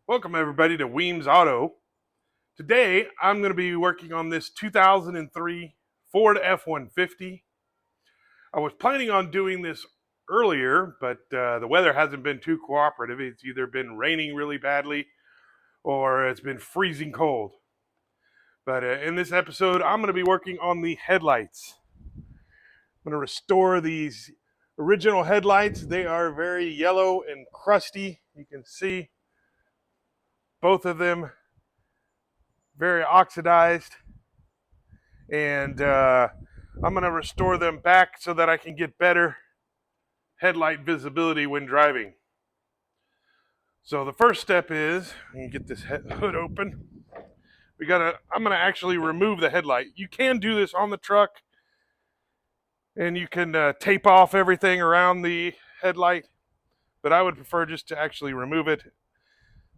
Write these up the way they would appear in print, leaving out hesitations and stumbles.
Welcome everybody to Weems Auto. Today I'm going to be working on this 2003 Ford F150. I was planning on doing this earlier, but the weather hasn't been too cooperative. It's either been raining really badly or it's been freezing cold. But in this episode I'm going to be working on the headlights. I'm going to restore these original headlights. They are very yellow and crusty. You can see both of them very oxidized, and I'm going to restore them back so that I can get better headlight visibility when driving. So the first step is, you get this hood open. I'm going to actually remove the headlight. You can do this on the truck, and you can tape off everything around the headlight, but I would prefer just to actually remove it.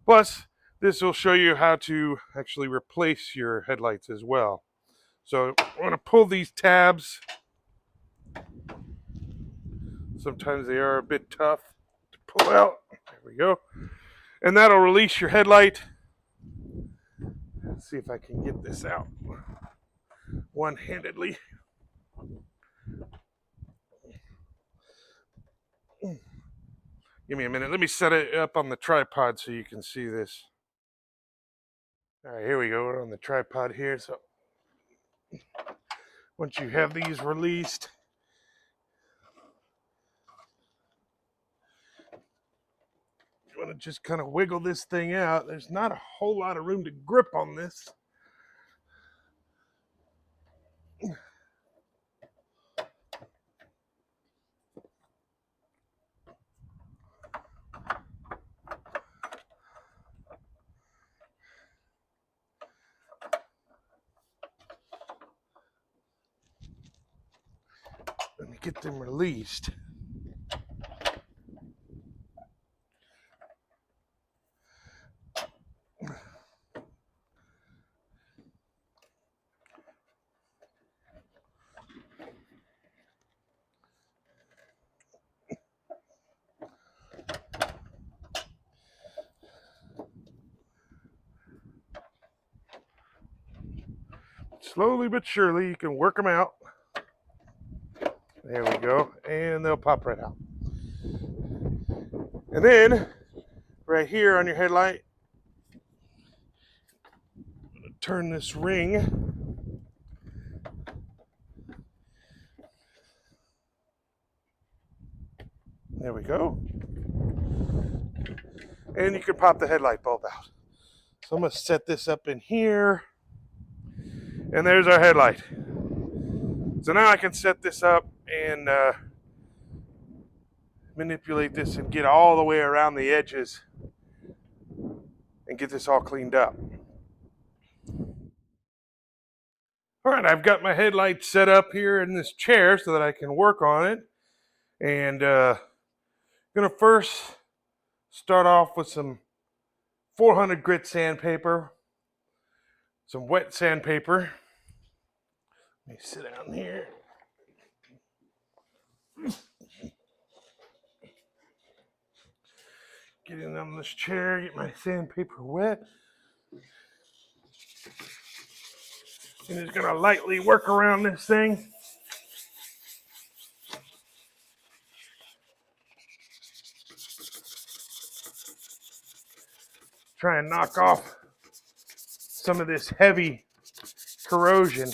Plus, this will show you how to actually replace your headlights as well. So I'm going to pull these tabs. Sometimes they are a bit tough to pull out. There we go. And that'll release your headlight. Let's see if I can get this out one-handedly. Give me a minute. Let me set it up on the tripod so you can see this. All right, here we go. We're on the tripod here. So once you have these released, you want to just kind of wiggle this thing out. There's not a whole lot of room to grip on this. Let me get them released. Slowly but surely, you can work them out. There we go. And they'll pop right out. And then, right here on your headlight, I'm going to turn this ring. There we go. And you can pop the headlight bulb out. So I'm going to set this up in here. And there's our headlight. So now I can set this up and manipulate this and get all the way around the edges and get this all cleaned up. All right, I've got my headlight set up here in this chair so that I can work on it. And I'm going to first start off with some 400 grit sandpaper, some wet sandpaper. Let me sit down here. Get in on this chair, get my sandpaper wet. And just gonna lightly work around this thing. Try and knock off some of this heavy corrosion.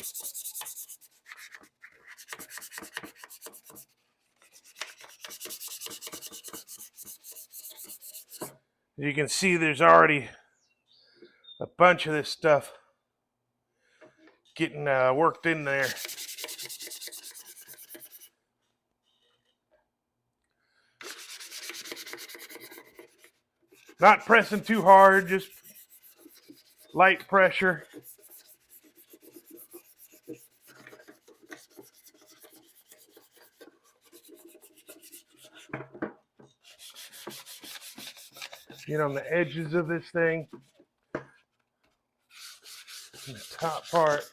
You can see there's already a bunch of this stuff getting worked in there. Not pressing too hard, just light pressure. Get on the edges of this thing. in the top part.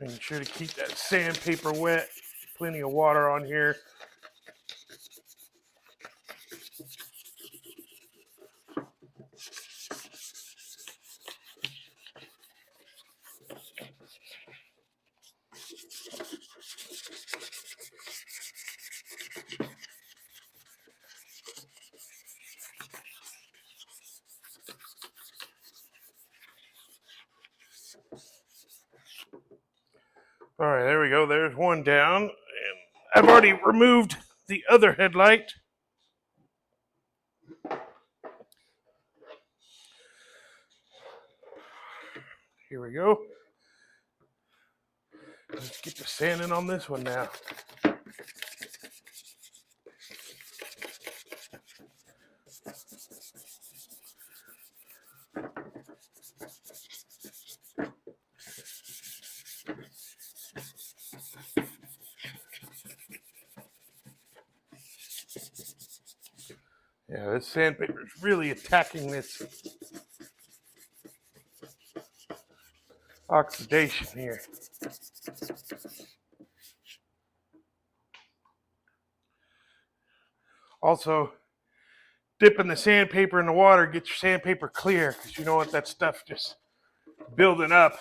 Making sure to keep that sandpaper wet. Plenty of water on here. All right, there we go. There's one down. And I've already removed the other headlight. Here we go. Let's get the sanding on this one now. Yeah, this sandpaper is really attacking this oxidation here. Also, dipping the sandpaper in the water gets your sandpaper clear, because you don't want that stuff just building up.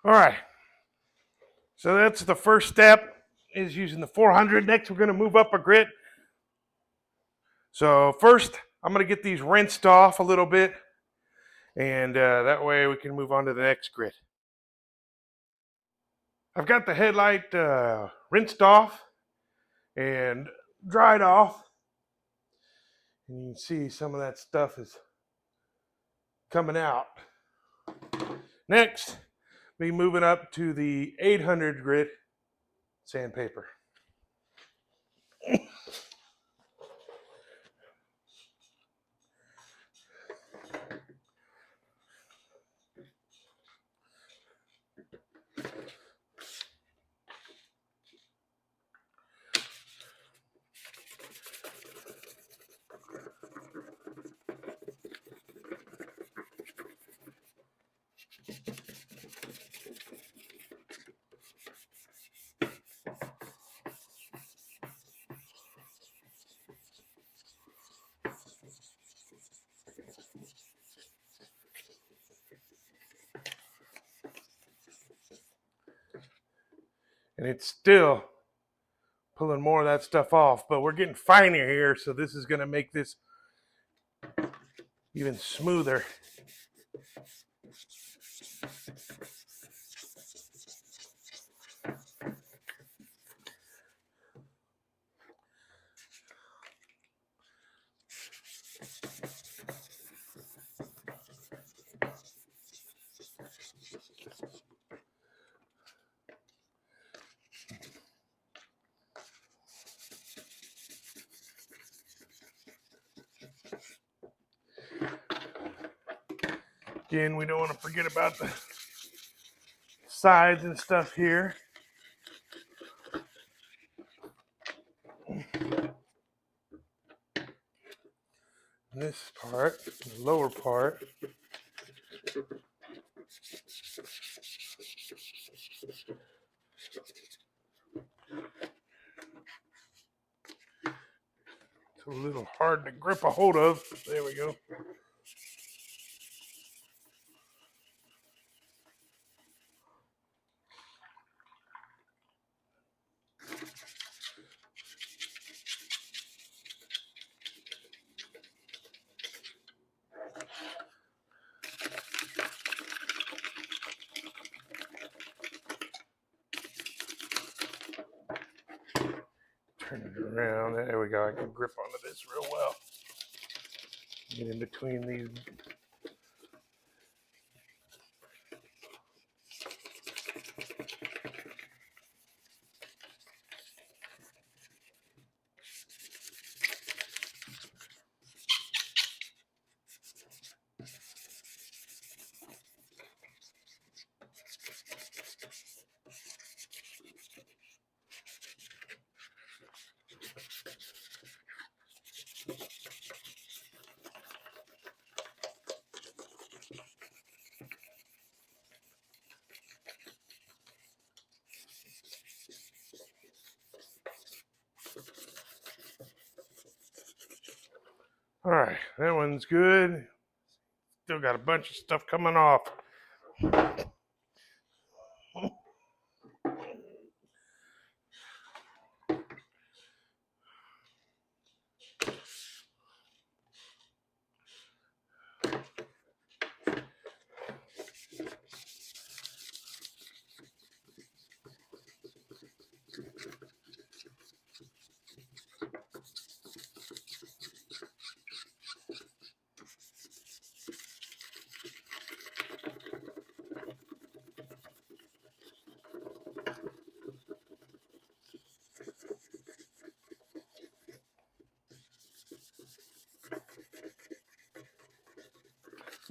All right, so that's the first step, is using the 400. Next, we're going to move up a grit. So first, I'm going to get these rinsed off a little bit, and that way we can move on to the next grit. I've got the headlight rinsed off and dried off, and you can see some of that stuff is coming out. Next, be moving up to the 800 grit sandpaper. And it's still pulling more of that stuff off, but we're getting finer here, so this is going to make this even smoother. Again, we don't want to forget about the sides and stuff here. This part, the lower part, it's a little hard to grip a hold of. There we go. Turn it around. There we go. I can grip onto this real well. Get in between these. All right, that one's good. Still got a bunch of stuff coming off.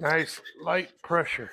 Nice light pressure.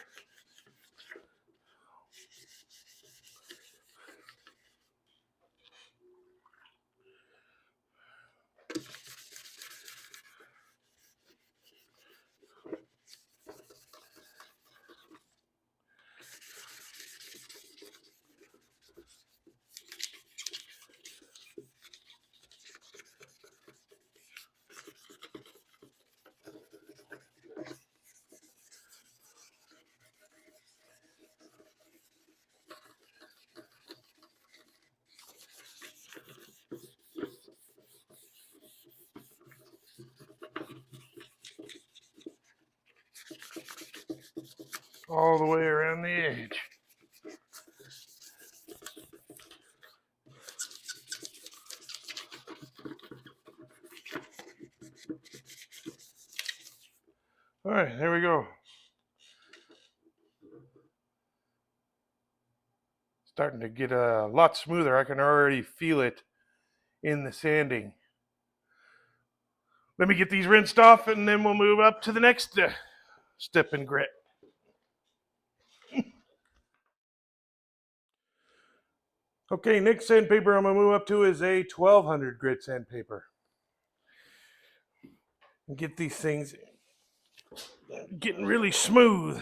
All the way around the edge. All right, there we go. Starting to get a lot smoother. I can already feel it in the sanding. Let me get these rinsed off and then we'll move up to the next step in grit. Okay, next sandpaper I'm going to move up to is a 1200 grit sandpaper. And get these things getting really smooth.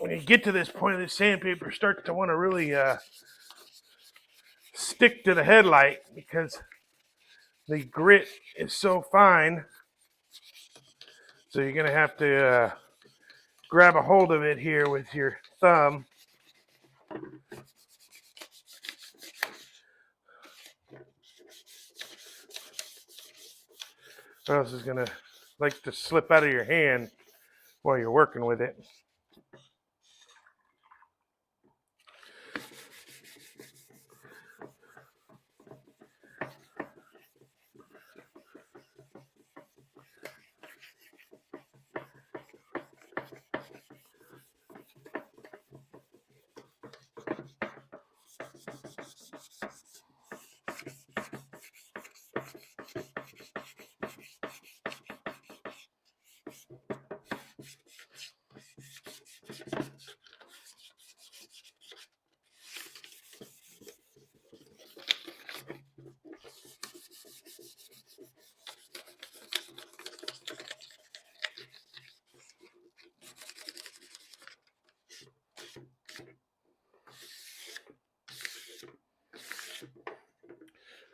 when you get to this point, this sandpaper starts to want to really stick to the headlight because the grit is so fine. So you're going to have to grab a hold of it here with your thumb. Or else it's going to like to slip out of your hand while you're working with it.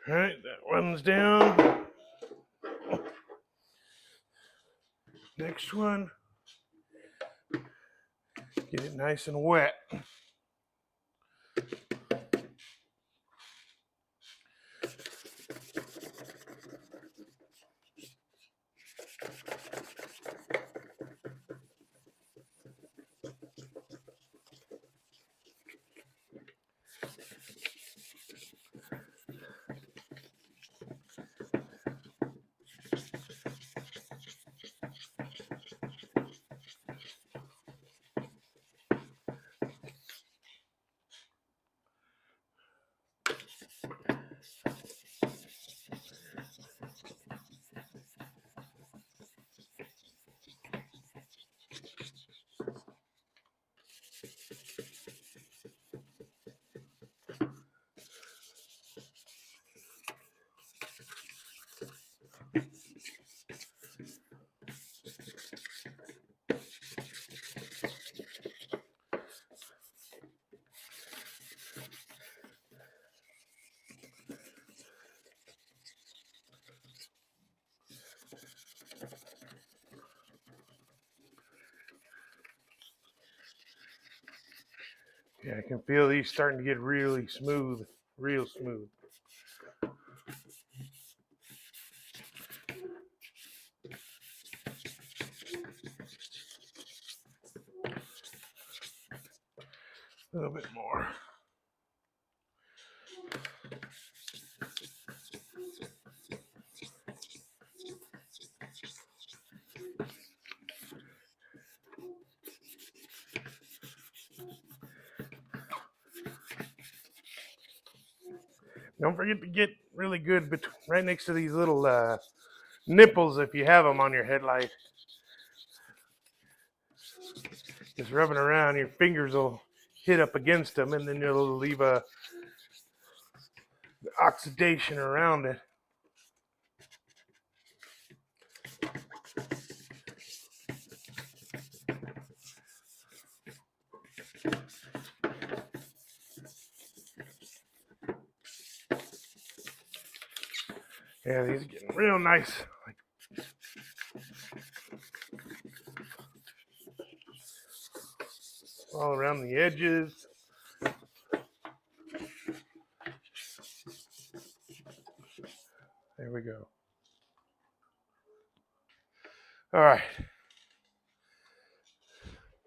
All right, that one's down. Next one. Get it nice and wet. Yeah, I can feel these starting to get really smooth, real smooth. A little bit more. Don't forget to get really good right next to these little nipples if you have them on your headlight. Just rubbing around, your fingers will hit up against them, and then it'll leave a oxidation around it. Yeah, these are getting real nice. All around the edges. There we go. All right.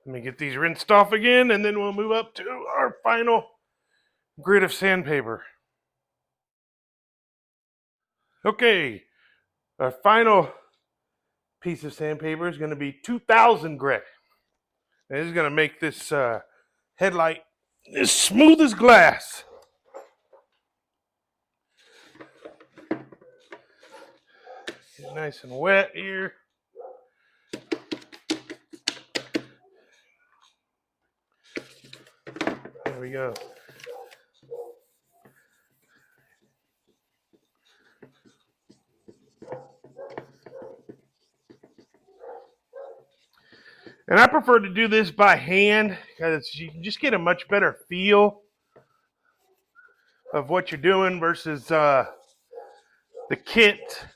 Let me get these rinsed off again, and then we'll move up to our final grit of sandpaper. Okay, our final piece of sandpaper is going to be 2000 grit. And this is going to make this headlight as smooth as glass. Get nice and wet here. There we go. And I prefer to do this by hand because you can just get a much better feel of what you're doing versus the kit.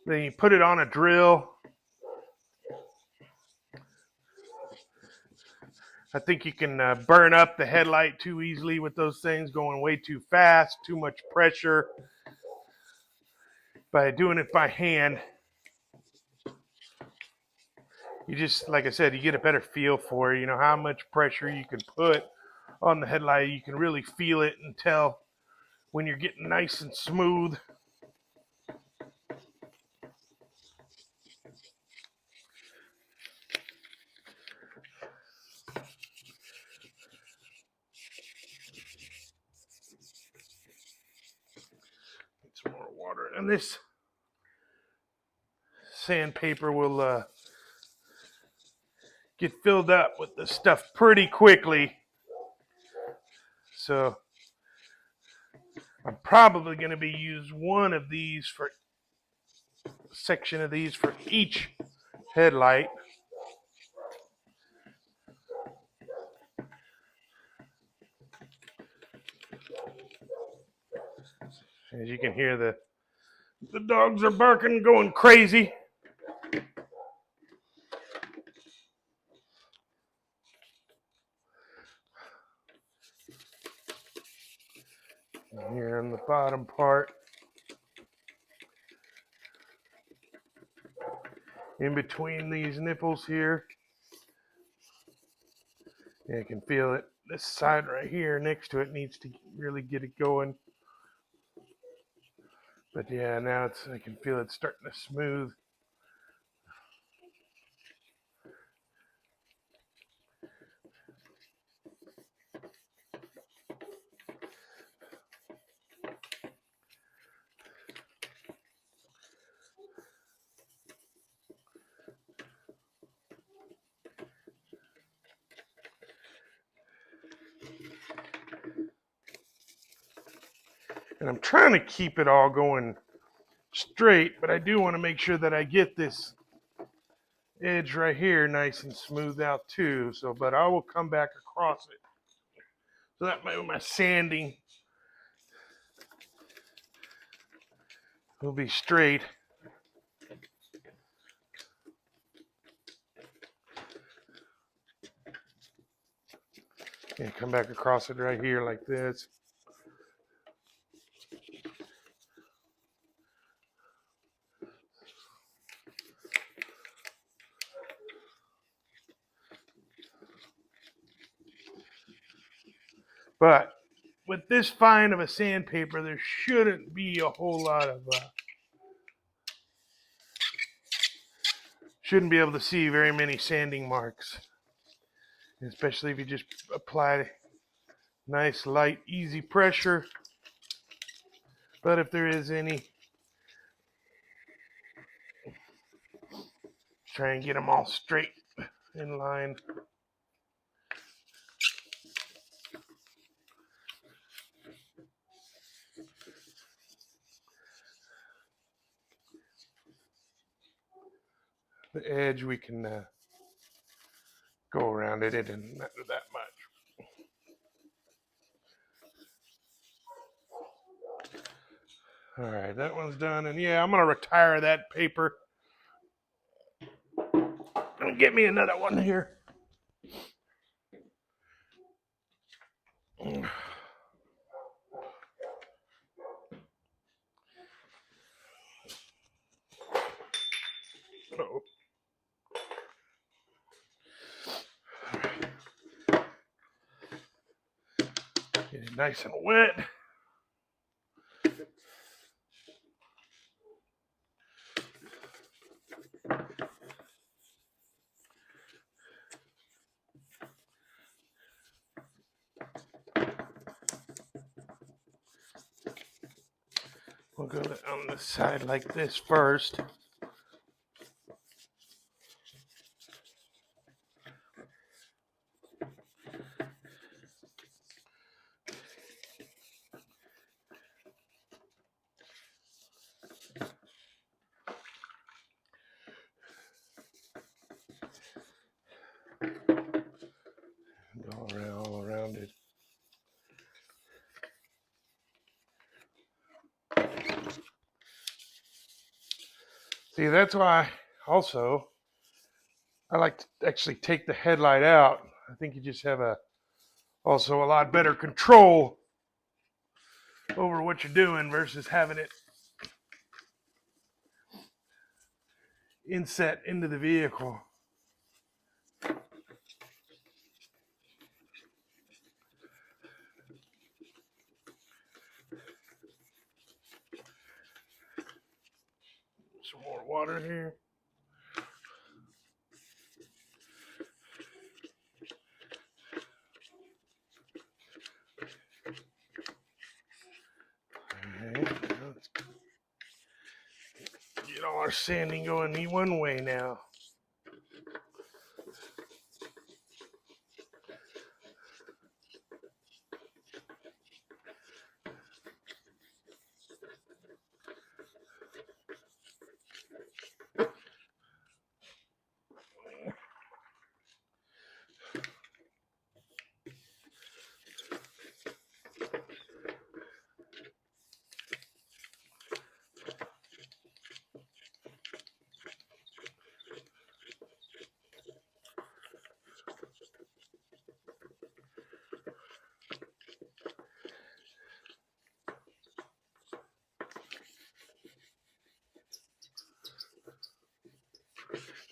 Then you put it on a drill. I think you can burn up the headlight too easily with those things going way too fast, too much pressure. By doing it by hand, you just, like I said, you get a better feel for it. You know how much pressure you can put on the headlight. You can really feel it and tell when you're getting nice and smooth. Some more water, and this sandpaper will get filled up with the stuff pretty quickly. So I'm probably going to be use one of these for a section of these for each headlight. As you can hear, the dogs are barking, going crazy. Here on the bottom part, in between these nipples here, you can feel it. This side right here next to it needs to really get it going. But yeah, now I can feel it starting to smooth. And I'm trying to keep it all going straight, but I do want to make sure that I get this edge right here nice and smoothed out too. So, but I will come back across it. So that my sanding will be straight. And come back across it right here like this. But with this fine of a sandpaper, there shouldn't be a whole lot of, shouldn't be able to see very many sanding marks. Especially if you just apply nice, light, easy pressure. But if there is any, try and get them all straight in line. The edge, we can go around it. It didn't matter that much. All right, that one's done. And yeah, I'm going to retire that paper. And get me another one here. Uh-oh. Get it nice and wet. We'll go on the side like this first. All around it. See, that's why also I like to actually take the headlight out. I think you just have also a lot better control over what you're doing versus having it inset into the vehicle. Some more water here. Okay, let's get all our sanding going one way now.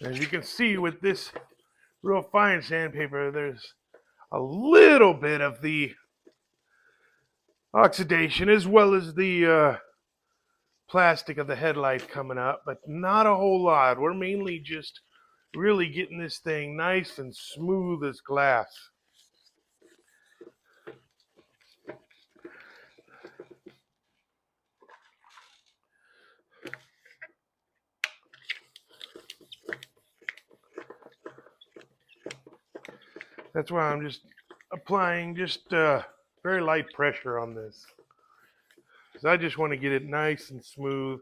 As you can see with this real fine sandpaper, there's a little bit of the oxidation as well as the plastic of the headlight coming up, but not a whole lot. We're mainly just really getting this thing nice and smooth as glass. That's why I'm just applying just very light pressure on this, because I just want to get it nice and smooth.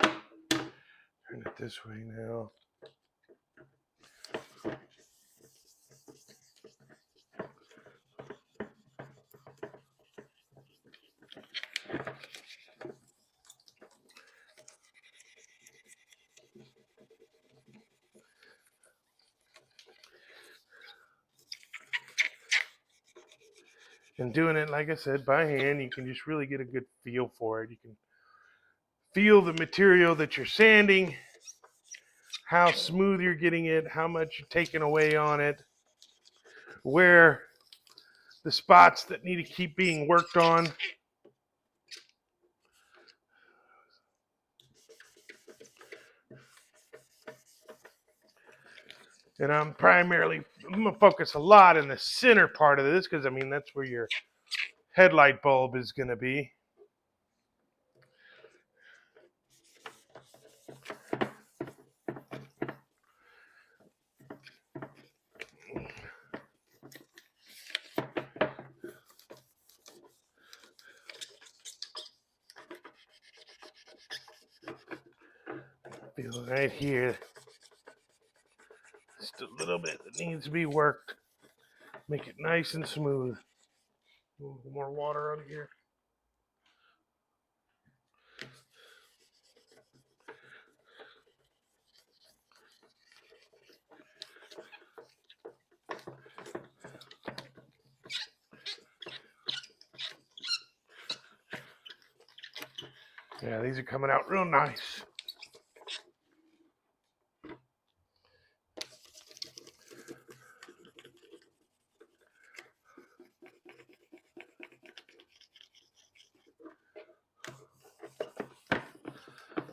Turn it this way now. And doing it, like I said, by hand, you can just really get a good feel for it. You can feel the material that you're sanding, how smooth you're getting it, how much you're taking away on it, where the spots that need to keep being worked on. And I'm going to focus a lot in the center part of this, because I mean, that's where your headlight bulb is going to be. Feel right here. Just a little bit that needs to be worked. Make it nice and smooth. A little more water on here. Yeah, these are coming out real nice.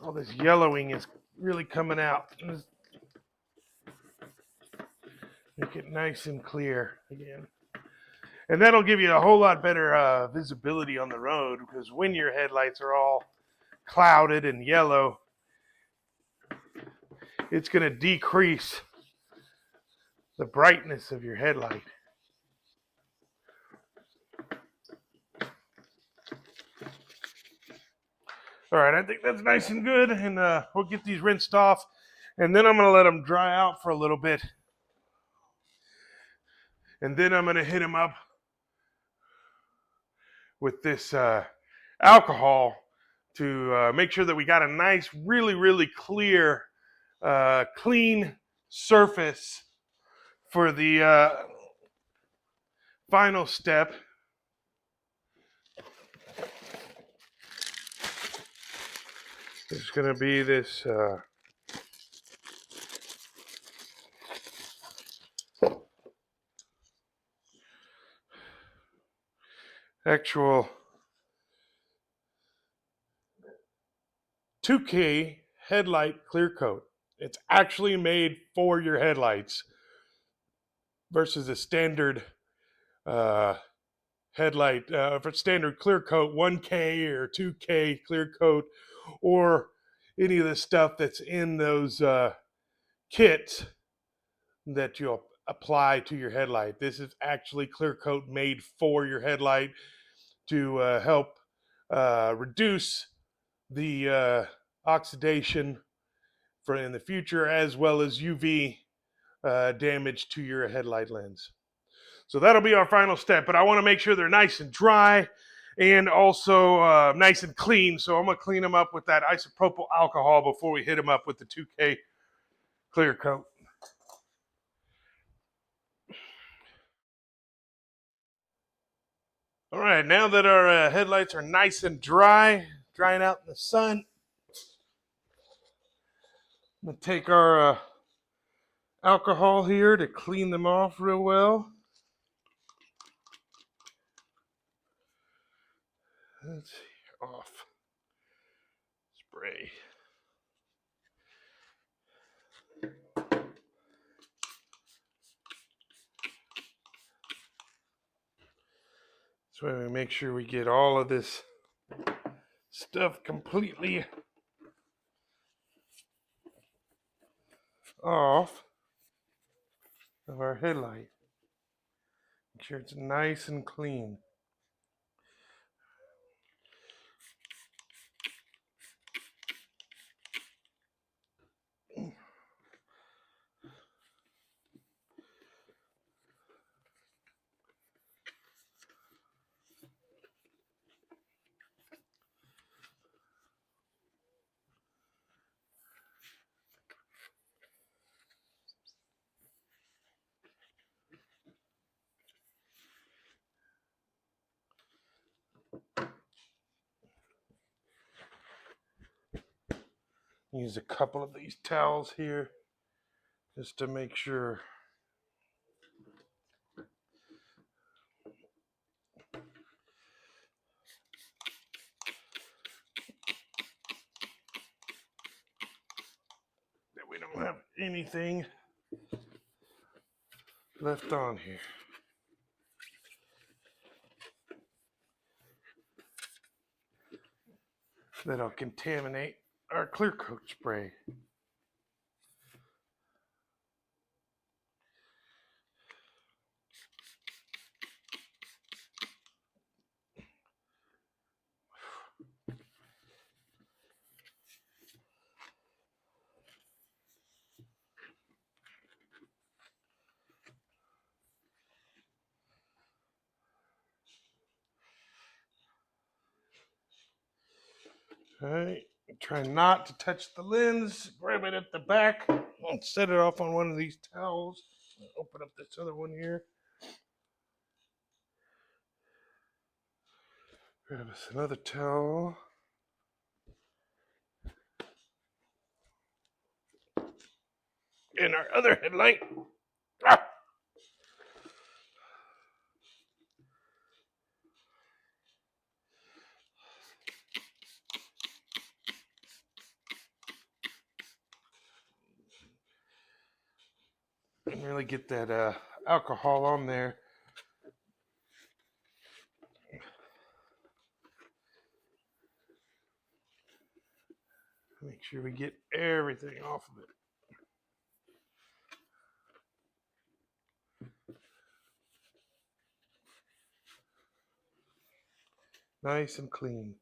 All this yellowing is really coming out. Make it nice and clear again. And that'll give you a whole lot better visibility on the road, because when your headlights are all clouded and yellow, it's going to decrease the brightness of your headlight. All right, I think that's nice and good, and we'll get these rinsed off, and then I'm going to let them dry out for a little bit, and then I'm going to hit them up with this alcohol to make sure that we got a nice, really, really clear, clean surface for the final step. There's going to be this actual 2K headlight clear coat. It's actually made for your headlights versus a standard uh, headlight for standard clear coat 1K or 2K clear coat, or any of the stuff that's in those kits that you'll apply to your headlight. This is actually clear coat made for your headlight to help reduce the oxidation for in the future, as well as UV damage to your headlight lens. So that'll be our final step, but I want to make sure they're nice and dry and also nice and clean. So I'm going to clean them up with that isopropyl alcohol before we hit them up with the 2K clear coat. All right, now that our headlights are nice and drying out in the sun, I'm going to take our alcohol here to clean them off real well. Let's see, off. Spray. So we make sure we get all of this stuff completely off of our headlight. Make sure it's nice and clean. Use a couple of these towels here just to make sure that we don't have anything left on here. That'll contaminate our clear coat spray. All right, try not to touch the lens. Grab it at the back and set it off on one of these towels. Open up this other one here. Grab us another towel. And our other headlight. Ah! And really get that alcohol on there. Make sure we get everything off of it. Nice and clean.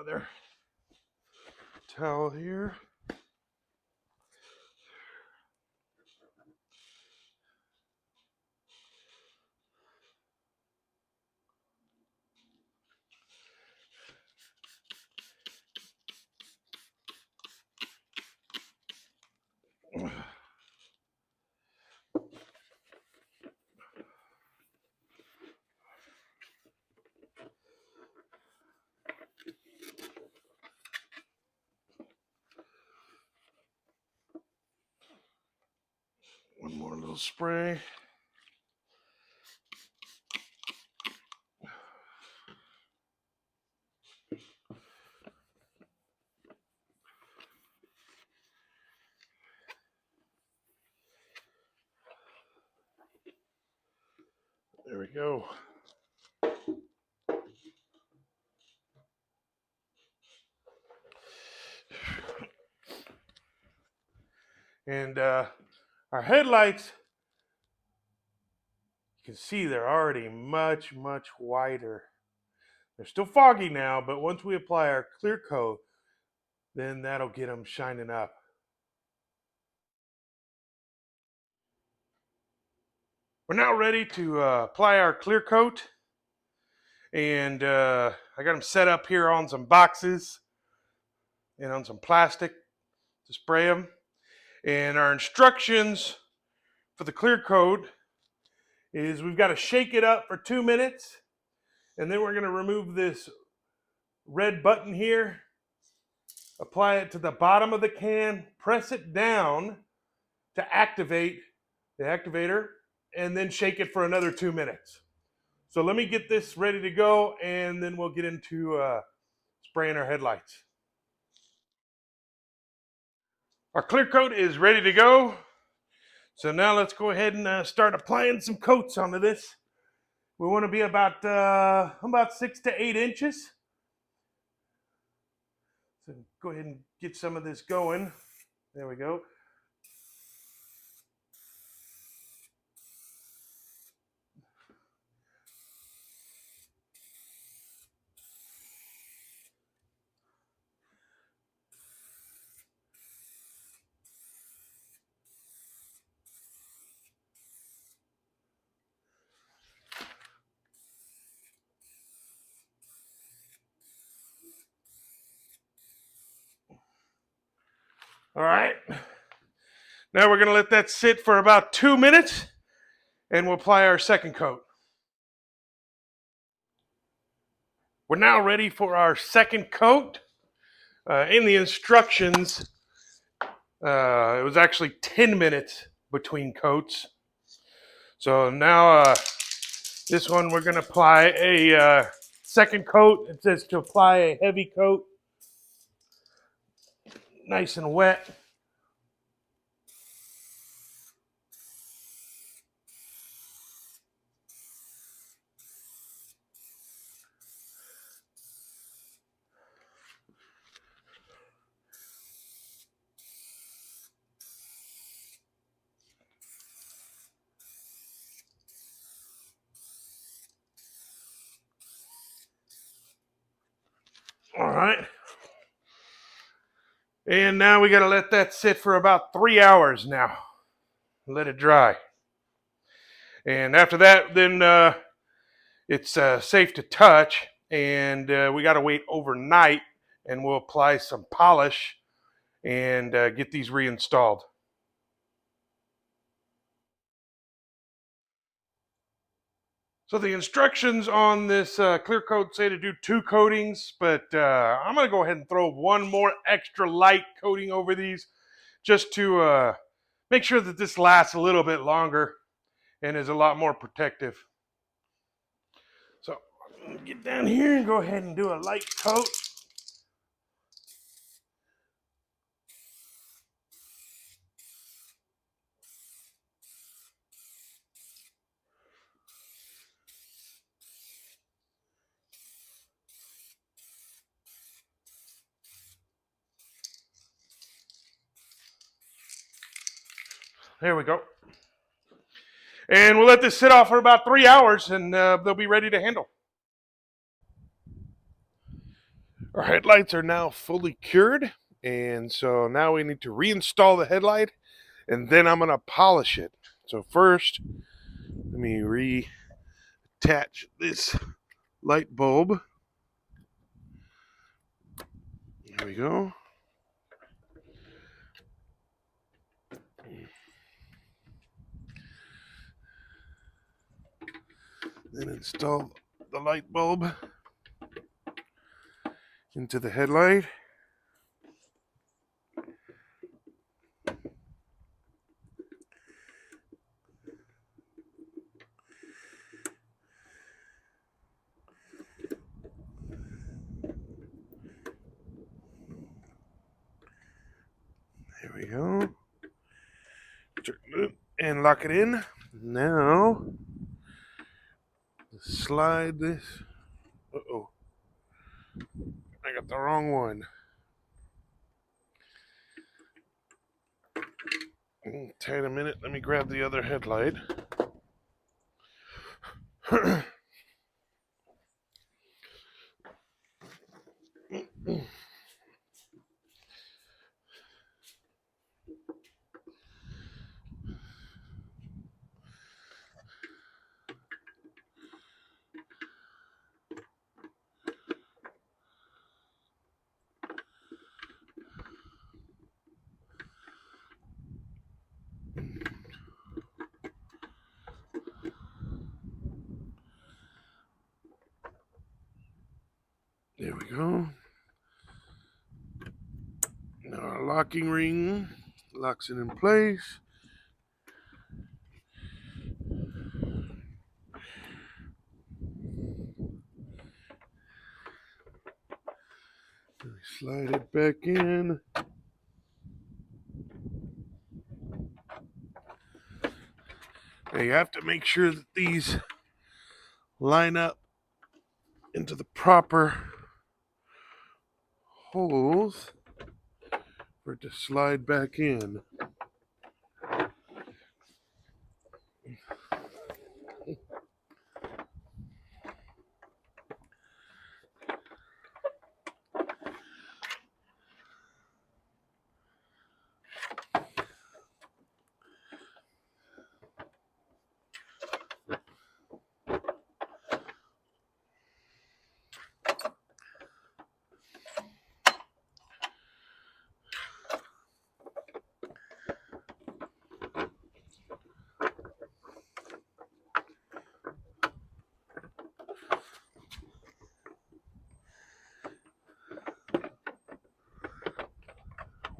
another towel here. One more little spray. There we go. And our headlights, you can see they're already much, much whiter. They're still foggy now, but once we apply our clear coat, then that'll get them shining up. We're now ready to apply our clear coat. And I got them set up here on some boxes and on some plastic to spray them. And our instructions for the clear coat is we've got to shake it up for 2 minutes, and then we're going to remove this red button here, apply it to the bottom of the can, press it down to activate the activator, and then shake it for another 2 minutes. So let me get this ready to go, and then we'll get into spraying our headlights. Our clear coat is ready to go. So now let's go ahead and start applying some coats onto this. We want to be about 6 to 8 inches. So go ahead and get some of this going. There we go. All right. Now we're going to let that sit for about 2 minutes, and we'll apply our second coat. We're now ready for our second coat. In the instructions, it was actually 10 minutes between coats. So now this one we're going to apply a second coat. It says to apply a heavy coat, nice and wet. All right. And now we got to let that sit for about 3 hours now. Let it dry. And after that, then it's safe to touch. And we got to wait overnight, and we'll apply some polish and get these reinstalled. So the instructions on this clear coat say to do 2 coatings, but I'm going to go ahead and throw one more extra light coating over these just to make sure that this lasts a little bit longer and is a lot more protective. So I'm going to get down here and go ahead and do a light coat. There we go. And we'll let this sit off for about 3 hours, and they'll be ready to handle. Our headlights are now fully cured, and so now we need to reinstall the headlight, and then I'm going to polish it. So first, let me reattach this light bulb. There we go. Then install the light bulb into the headlight. There we go. And lock it in. Now, slide this. Uh-oh. I got the wrong one. Take a minute. Let me grab the other headlight. There we go. Now our locking ring locks it in place. Slide it back in. Now you have to make sure that these line up into the proper holes for it to slide back in.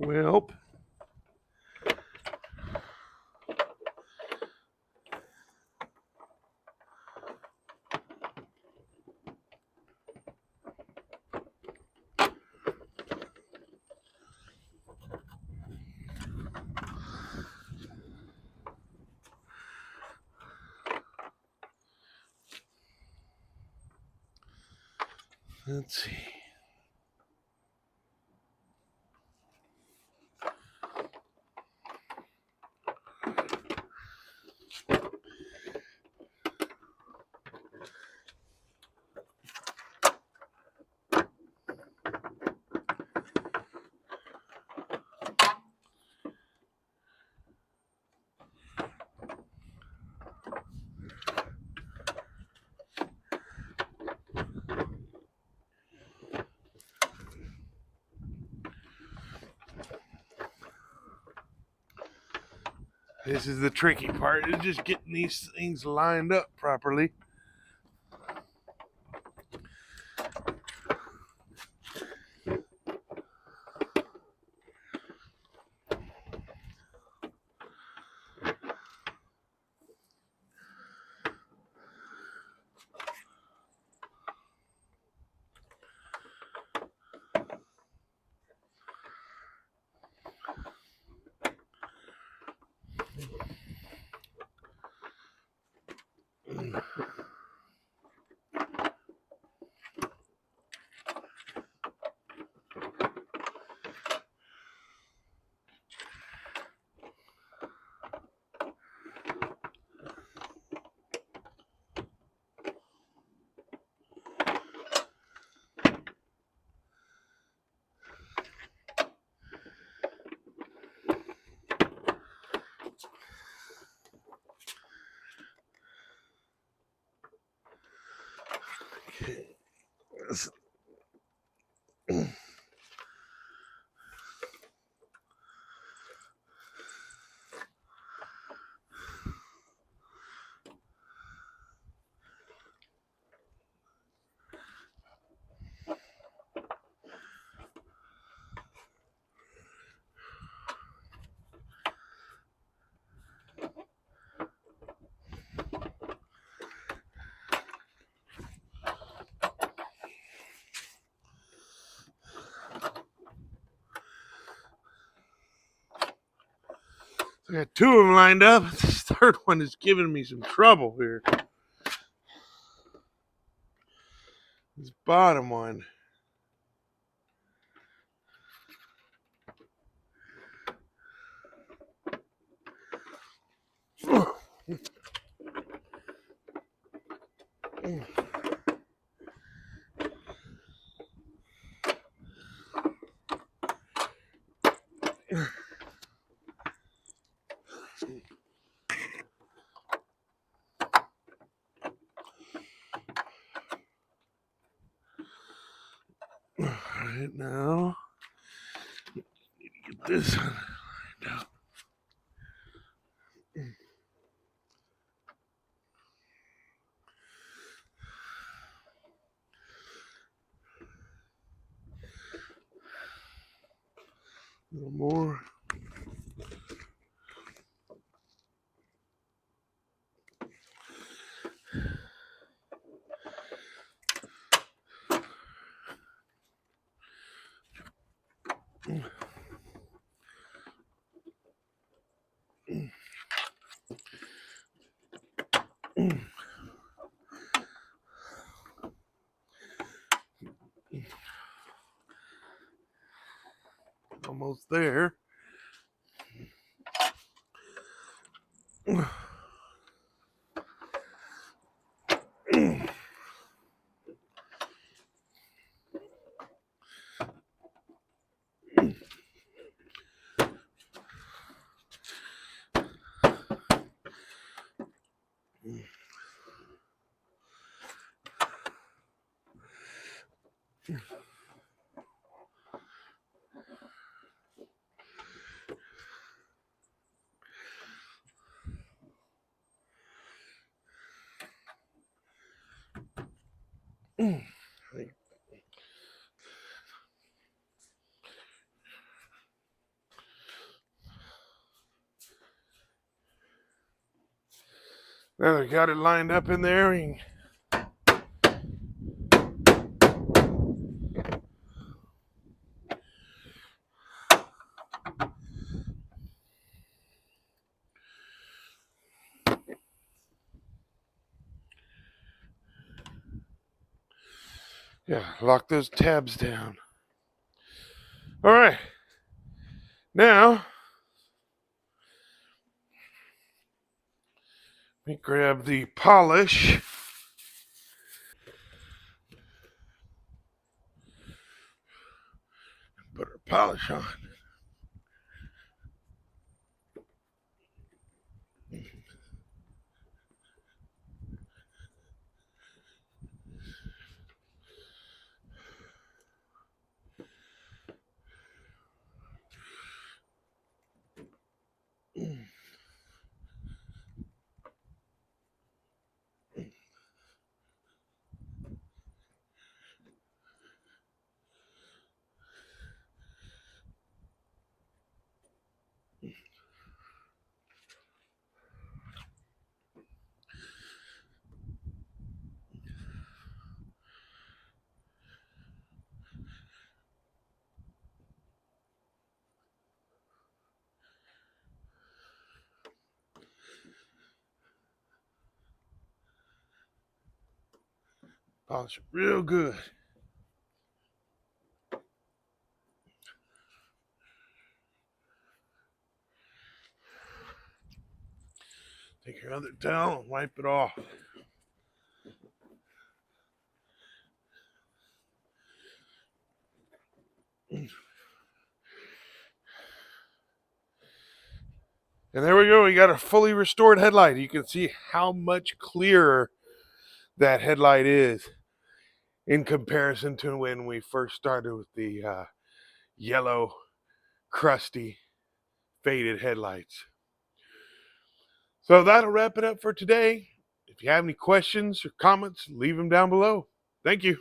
Well, let's see. This is the tricky part, is just getting these things lined up properly. Okay. I got two of them lined up. This third one is giving me some trouble here. This bottom one. All right, now get this one lined up. A little more. Almost there. Now that I got it lined up in there, lock those tabs down. All right. Now, let me grab the polish. Put our polish on. Polish it real good. Take your other towel and wipe it off. And there we go. We got a fully restored headlight. You can see how much clearer that headlight is. in comparison to when we first started with the yellow, crusty, faded headlights. So that'll wrap it up for today. If you have any questions or comments, leave them down below. Thank you.